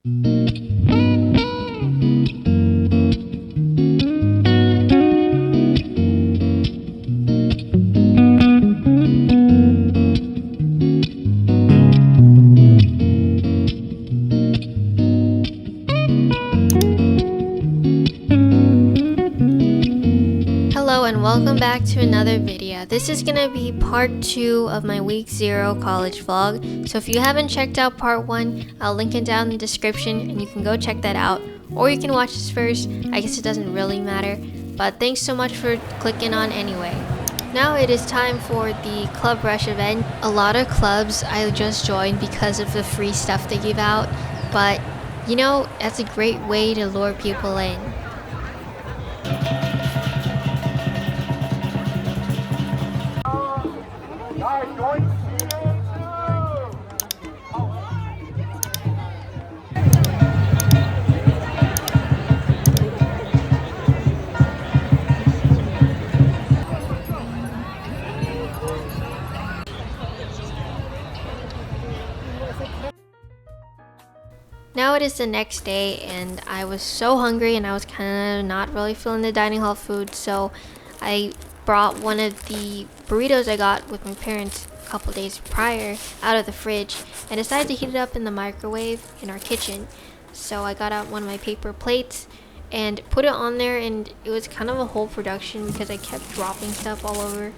Hello and welcome back to another video. This is gonna be part 2 of my week 0 college vlog. So if you haven't checked out part 1, I'll link it down in the description and you can go check that out. Or you can watch this first. I guess it doesn't really matter. But thanks so much for clicking on anyway. Now it is time for the Club Rush event. A lot of clubs I just joined because of the free stuff they give out. But you know, that's a great way to lure people in. Now it is the next day and I was so hungry and I was kind of not really feeling the dining hall food, so I brought one of the burritos I got with my parents a couple days prior out of the fridge and decided to heat it up in the microwave in our kitchen. So I got out one of my paper plates and put it on there, and it was kind of a whole production because I kept dropping stuff all over.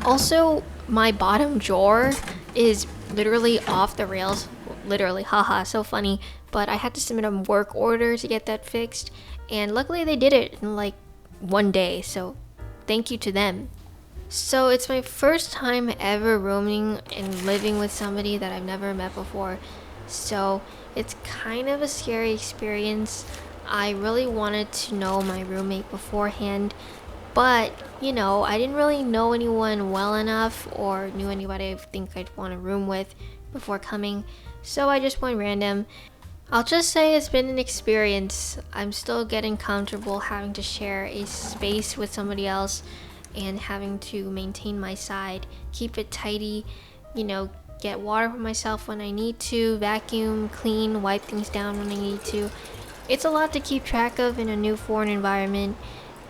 Also, my bottom drawer is literally off the rails. Literally, haha, so funny. But I had to submit a work order to get that fixed, and luckily they did it in like one day, so thank you to them. So it's my first time ever rooming and living with somebody that I've never met before, so it's kind of a scary experience. I really wanted to know my roommate beforehand, but you know, I didn't really know anyone well enough or knew anybody I think I'd want to room with before coming, so I just went random. I'll just say it's been an experience. I'm still getting comfortable having to share a space with somebody else and having to maintain my side, keep it tidy, you know, get water for myself when I need to, vacuum, clean, wipe things down when I need to. It's a lot to keep track of in a new foreign environment,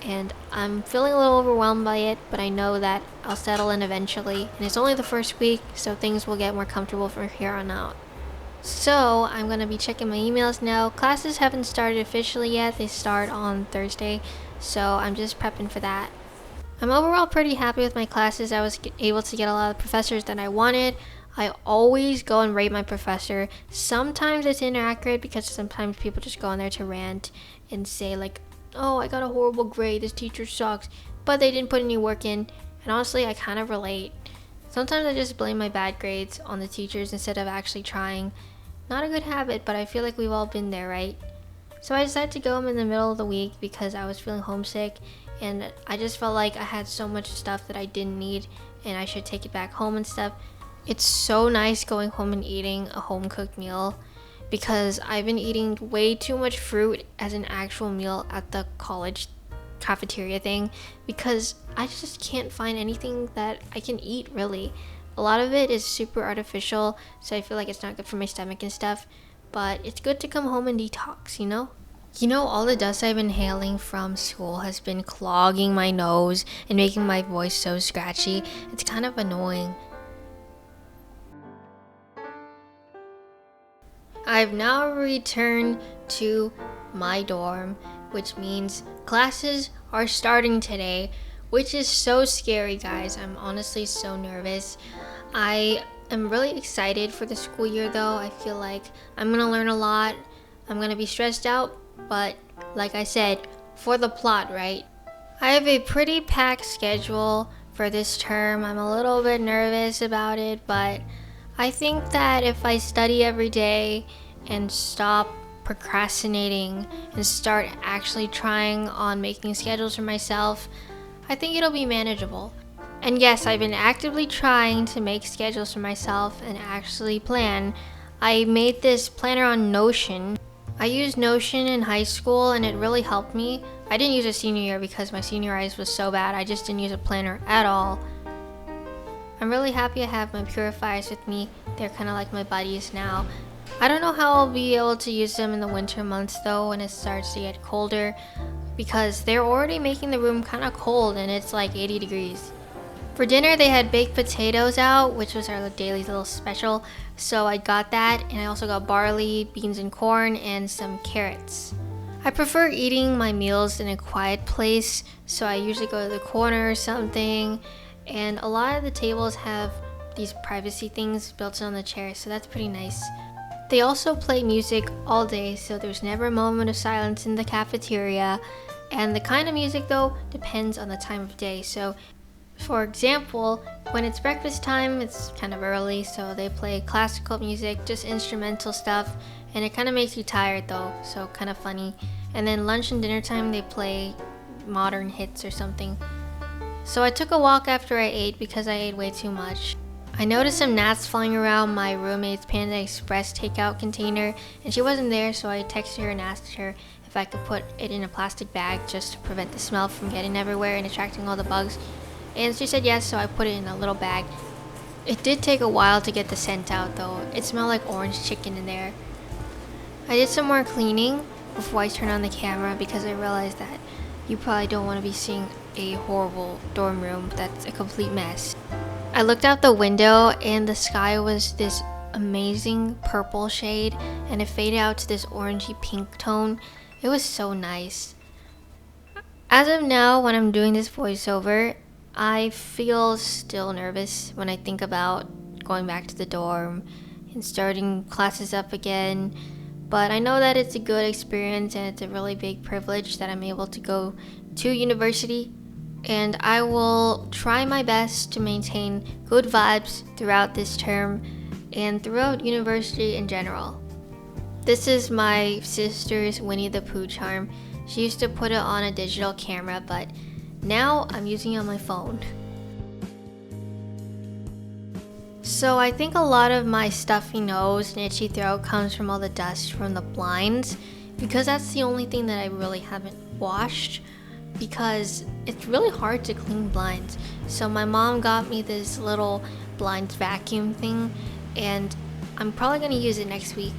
and I'm feeling a little overwhelmed by it, but I know that I'll settle in eventually, and it's only the first week, so things will get more comfortable from here on out. So I'm gonna be checking my emails now. Classes haven't started officially yet. They start on Thursday, so I'm just prepping for that. I'm overall pretty happy with my classes. I was able to get a lot of professors that I wanted. I always go and rate my professor. Sometimes it's inaccurate because sometimes people just go in there to rant and say like, oh, I got a horrible grade, this teacher sucks, but they didn't put any work in. And honestly, I kind of relate. Sometimes I just blame my bad grades on the teachers instead of actually trying. Not a good habit, but I feel like we've all been there, right? So I decided to go in the middle of the week because I was feeling homesick and I just felt like I had so much stuff that I didn't need and I should take it back home and stuff. It's so nice going home and eating a home-cooked meal because I've been eating way too much fruit as an actual meal at the college cafeteria thing because I just can't find anything that I can eat really. A lot of it is super artificial, so I feel like it's not good for my stomach and stuff, but it's good to come home and detox, you know? You know, all the dust I've been inhaling from school has been clogging my nose and making my voice so scratchy. It's kind of annoying. I've now returned to my dorm, which means classes are starting today, which is so scary, guys. I'm honestly so nervous. I am really excited for the school year though. I feel like I'm gonna learn a lot. I'm gonna be stressed out, but like I said, for the plot, right? I have a pretty packed schedule for this term. I'm a little bit nervous about it, but I think that if I study every day and stop procrastinating and start actually trying on making schedules for myself, I think it'll be manageable. And yes, I've been actively trying to make schedules for myself and actually plan. I made this planner on Notion. I used Notion in high school and it really helped me. I didn't use it senior year because my senior eyes was so bad. I just didn't use a planner at all. I'm really happy I have my purifiers with me. They're kind of like my buddies now. I don't know how I'll be able to use them in the winter months though when it starts to get colder because they're already making the room kind of cold and it's like 80 degrees. For dinner they had baked potatoes out, which was our daily little special, so I got that, and I also got barley, beans and corn, and some carrots. I prefer eating my meals in a quiet place, so I usually go to the corner or something, and a lot of the tables have these privacy things built on the chairs, so that's pretty nice. They also play music all day, so there's never a moment of silence in the cafeteria, and the kind of music though depends on the time of day. So for example, when it's breakfast time, it's kind of early, so they play classical music, just instrumental stuff, and it kind of makes you tired though, so kind of funny. And then lunch and dinner time, they play modern hits or something. So I took a walk after I ate because I ate way too much. I noticed some gnats flying around my roommate's Panda Express takeout container, and she wasn't there, so I texted her and asked her if I could put it in a plastic bag just to prevent the smell from getting everywhere and attracting all the bugs. And she said yes, so I put it in a little bag. It did take a while to get the scent out though. It smelled like orange chicken in there. I did some more cleaning before I turned on the camera because I realized that you probably don't want to be seeing a horrible dorm room that's a complete mess. I looked out the window and the sky was this amazing purple shade and it faded out to this orangey pink tone. It was so nice. As of now, when I'm doing this voiceover, I feel still nervous when I think about going back to the dorm and starting classes up again. But I know that it's a good experience and it's a really big privilege that I'm able to go to university. And I will try my best to maintain good vibes throughout this term and throughout university in general. This is my sister's Winnie the Pooh charm. She used to put it on a digital camera, but now I'm using it on my phone. So I think a lot of my stuffy nose and itchy throat comes from all the dust from the blinds, because that's the only thing that I really haven't washed, because it's really hard to clean blinds. So my mom got me this little blinds vacuum thing, and I'm probably gonna use it next week.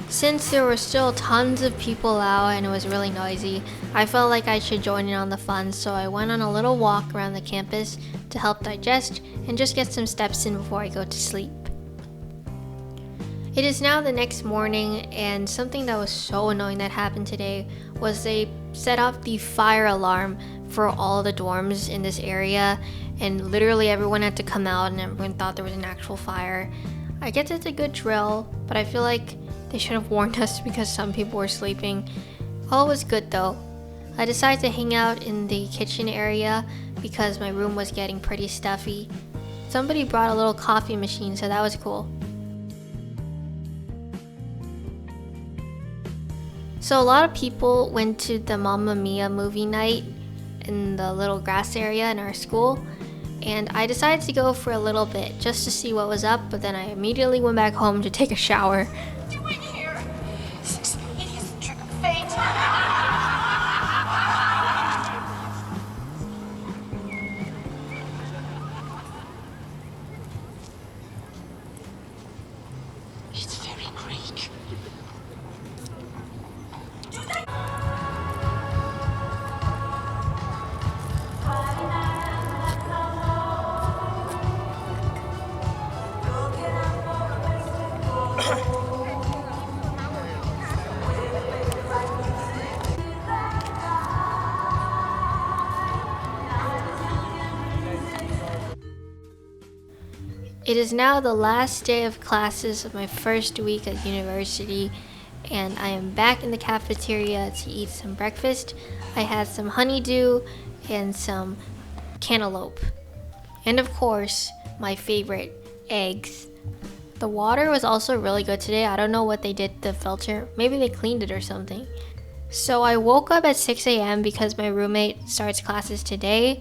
Since there were still tons of people out and it was really noisy, I felt like I should join in on the fun, so I went on a little walk around the campus to help digest and just get some steps in before I go to sleep. It is now the next morning, and something that was so annoying that happened today was they set off the fire alarm for all the dorms in this area, and literally everyone had to come out and everyone thought there was an actual fire. I guess it's a good drill, but I feel like they should have warned us because some people were sleeping. All was good though. I decided to hang out in the kitchen area because my room was getting pretty stuffy. Somebody brought a little coffee machine, so that was cool. So a lot of people went to the Mamma Mia movie night in the little grass area in our school, and I decided to go for a little bit just to see what was up, but then I immediately went back home to take a shower. It's very Greek. It is now the last day of classes of my first week at university, and I am back in the cafeteria to eat some breakfast. I had some honeydew and some cantaloupe. And of course, my favorite, eggs. The water was also really good today. I don't know what they did to the filter. Maybe they cleaned it or something. So I woke up at 6 a.m. because my roommate starts classes today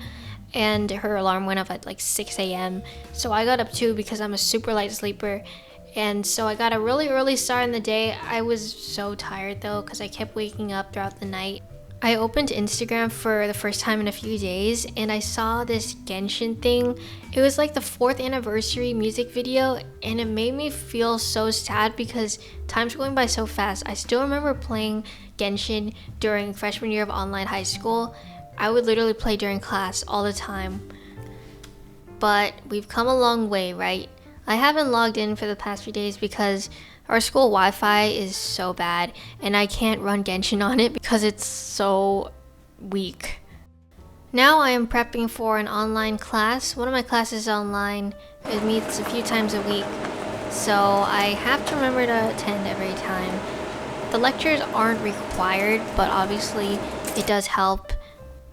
and her alarm went off at like 6 a.m. So I got up too because I'm a super light sleeper. And so I got a really early start in the day. I was so tired though because I kept waking up throughout the night. I opened Instagram for the first time in a few days and I saw this Genshin thing. It was like the 4th anniversary music video and it made me feel so sad because time's going by so fast. I still remember playing Genshin during freshman year of online high school. I would literally play during class all the time. But we've come a long way, right? I haven't logged in for the past few days because our school Wi-Fi is so bad and I can't run Genshin on it because it's so weak. Now I am prepping for an online class. One of my classes is online. It meets a few times a week. So I have to remember to attend every time. The lectures aren't required, but obviously it does help.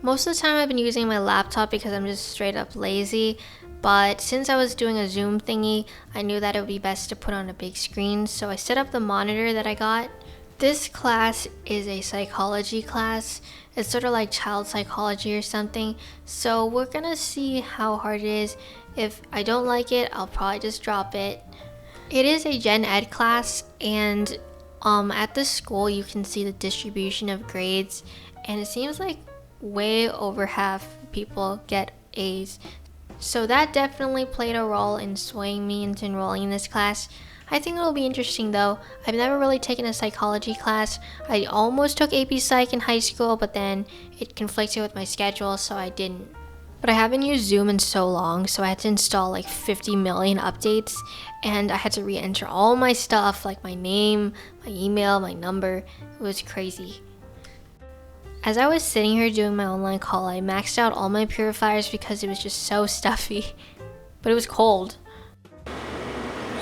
Most of the time I've been using my laptop because I'm just straight up lazy. But since I was doing a Zoom thingy, I knew that it would be best to put on a big screen, so I set up the monitor that I got. This class is a psychology class. It's sort of like child psychology or something. So we're gonna see how hard it is. If I don't like it, I'll probably just drop it. It is a gen ed class, and at this school you can see the distribution of grades, and it seems like way over half people get A's. So that definitely played a role in swaying me into enrolling in this class. I think it'll be interesting though. I've never really taken a psychology class. I almost took AP Psych in high school, but then it conflicted with my schedule, so I didn't. But I haven't used Zoom in so long, so I had to install like 50 million updates, and I had to re-enter all my stuff, like my name, my email, my number. It was crazy. As I was sitting here doing my online call, I maxed out all my purifiers because it was just so stuffy. But it was cold.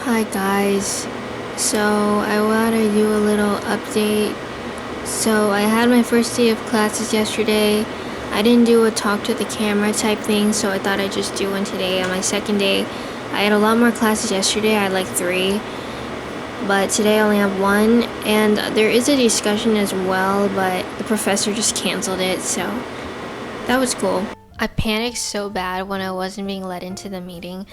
Hi guys. So I wanted to do a little update. So I had my first day of classes yesterday. I didn't do a talk to the camera type thing, so I thought I'd just do one today on my second day. I had a lot more classes yesterday. I had like 3. But today I only have 1, and there is a discussion as well, but the professor just canceled it, so that was cool. I panicked so bad when I wasn't being let into the meeting,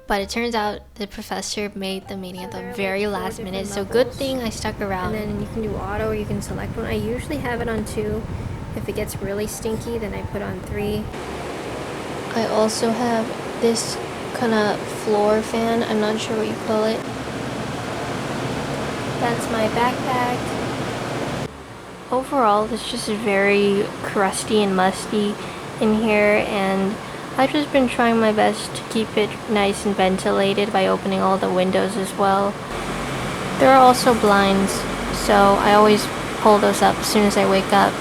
but it turns out the professor made the meeting at the very last minute, so good thing I stuck around. And then you can do auto or you can select one. I usually have it on 2. If it gets really stinky, then I put on 3. I also have this kind of floor fan. I'm not sure what you call it. That's my backpack. Overall, it's just very crusty and musty in here, and I've just been trying my best to keep it nice and ventilated by opening all the windows as well. There are also blinds, so I always pull those up as soon as I wake up.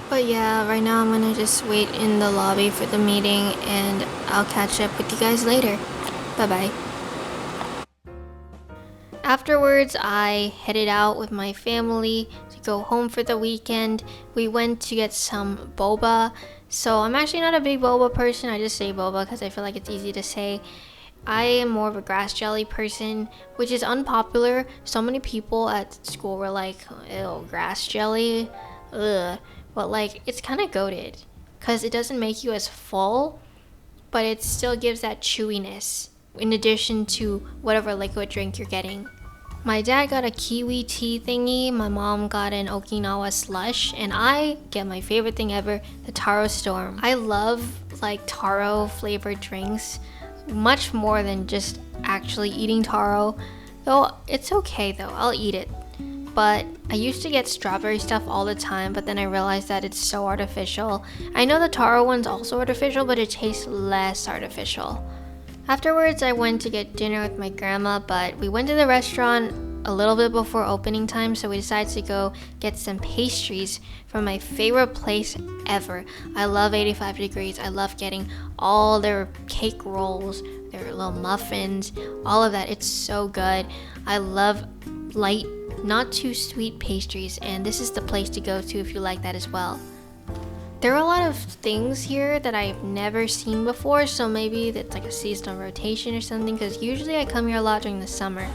But yeah, right now I'm gonna just wait in the lobby for the meeting, and I'll catch up with you guys later. Bye-bye. Afterwards, I headed out with my family to go home for the weekend. We went to get some boba. So I'm actually not a big boba person. I just say boba because I feel like it's easy to say. I am more of a grass jelly person, which is unpopular. So many people at school were like, ew, grass jelly? Ugh. But like, it's kind of goated because it doesn't make you as full, but it still gives that chewiness in addition to whatever liquid drink you're getting. My dad got a kiwi tea thingy, my mom got an Okinawa slush, and I get my favorite thing ever, the taro storm. I love like taro flavored drinks much more than just actually eating taro. Though it's okay though, I'll eat it. But I used to get strawberry stuff all the time, but then I realized that it's so artificial. I know the taro one's also artificial, but it tastes less artificial. Afterwards, I went to get dinner with my grandma, but we went to the restaurant a little bit before opening time, so we decided to go get some pastries from my favorite place ever. I love 85 Degrees. I love getting all their cake rolls, their little muffins, all of that. It's so good. I love light, not too sweet pastries, and this is the place to go to if you like that as well. There are a lot of things here that I've never seen before, so maybe that's like a seasonal rotation or something, because usually I come here a lot during the summer.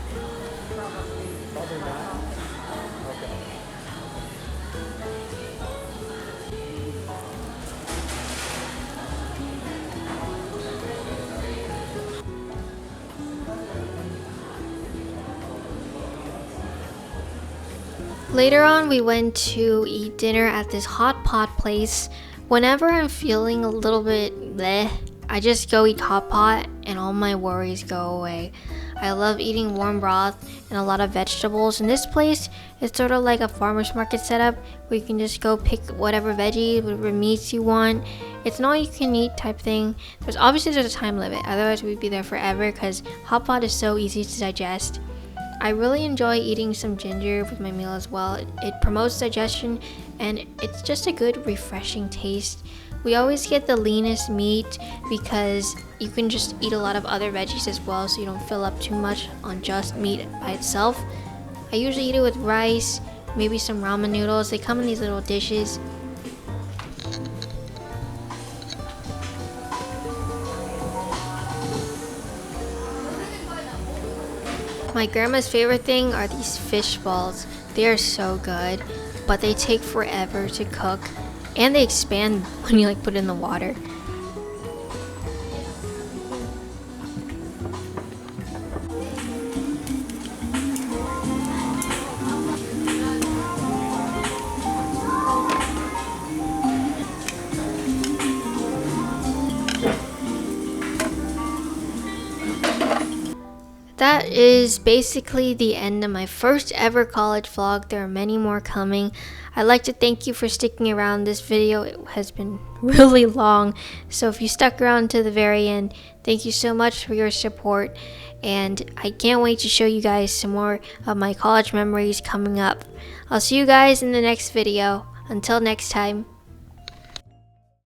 Later on, we went to eat dinner at this hot pot place. Whenever I'm feeling a little bit bleh, I just go eat hot pot and all my worries go away. I love eating warm broth and a lot of vegetables. In this place, it's sort of like a farmer's market setup where you can just go pick whatever veggies, whatever meats you want. It's an all-you-can-eat type thing. There's a time limit, otherwise we'd be there forever because hot pot is so easy to digest. I really enjoy eating some ginger with my meal as well. It promotes digestion and it's just a good refreshing taste. We always get the leanest meat because you can just eat a lot of other veggies as well, so you don't fill up too much on just meat by itself. I usually eat it with rice, maybe some ramen noodles. They come in these little dishes. My grandma's favorite thing are these fish balls. They are so good, but they take forever to cook and they expand when you put it in the water. That is basically the end of my first ever college vlog. There are many more coming. I'd like to thank you for sticking around. This video has been really long, so if you stuck around to the very end, thank you so much for your support, and I can't wait to show you guys some more of my college memories coming up. I'll see you guys in the next video. Until next time,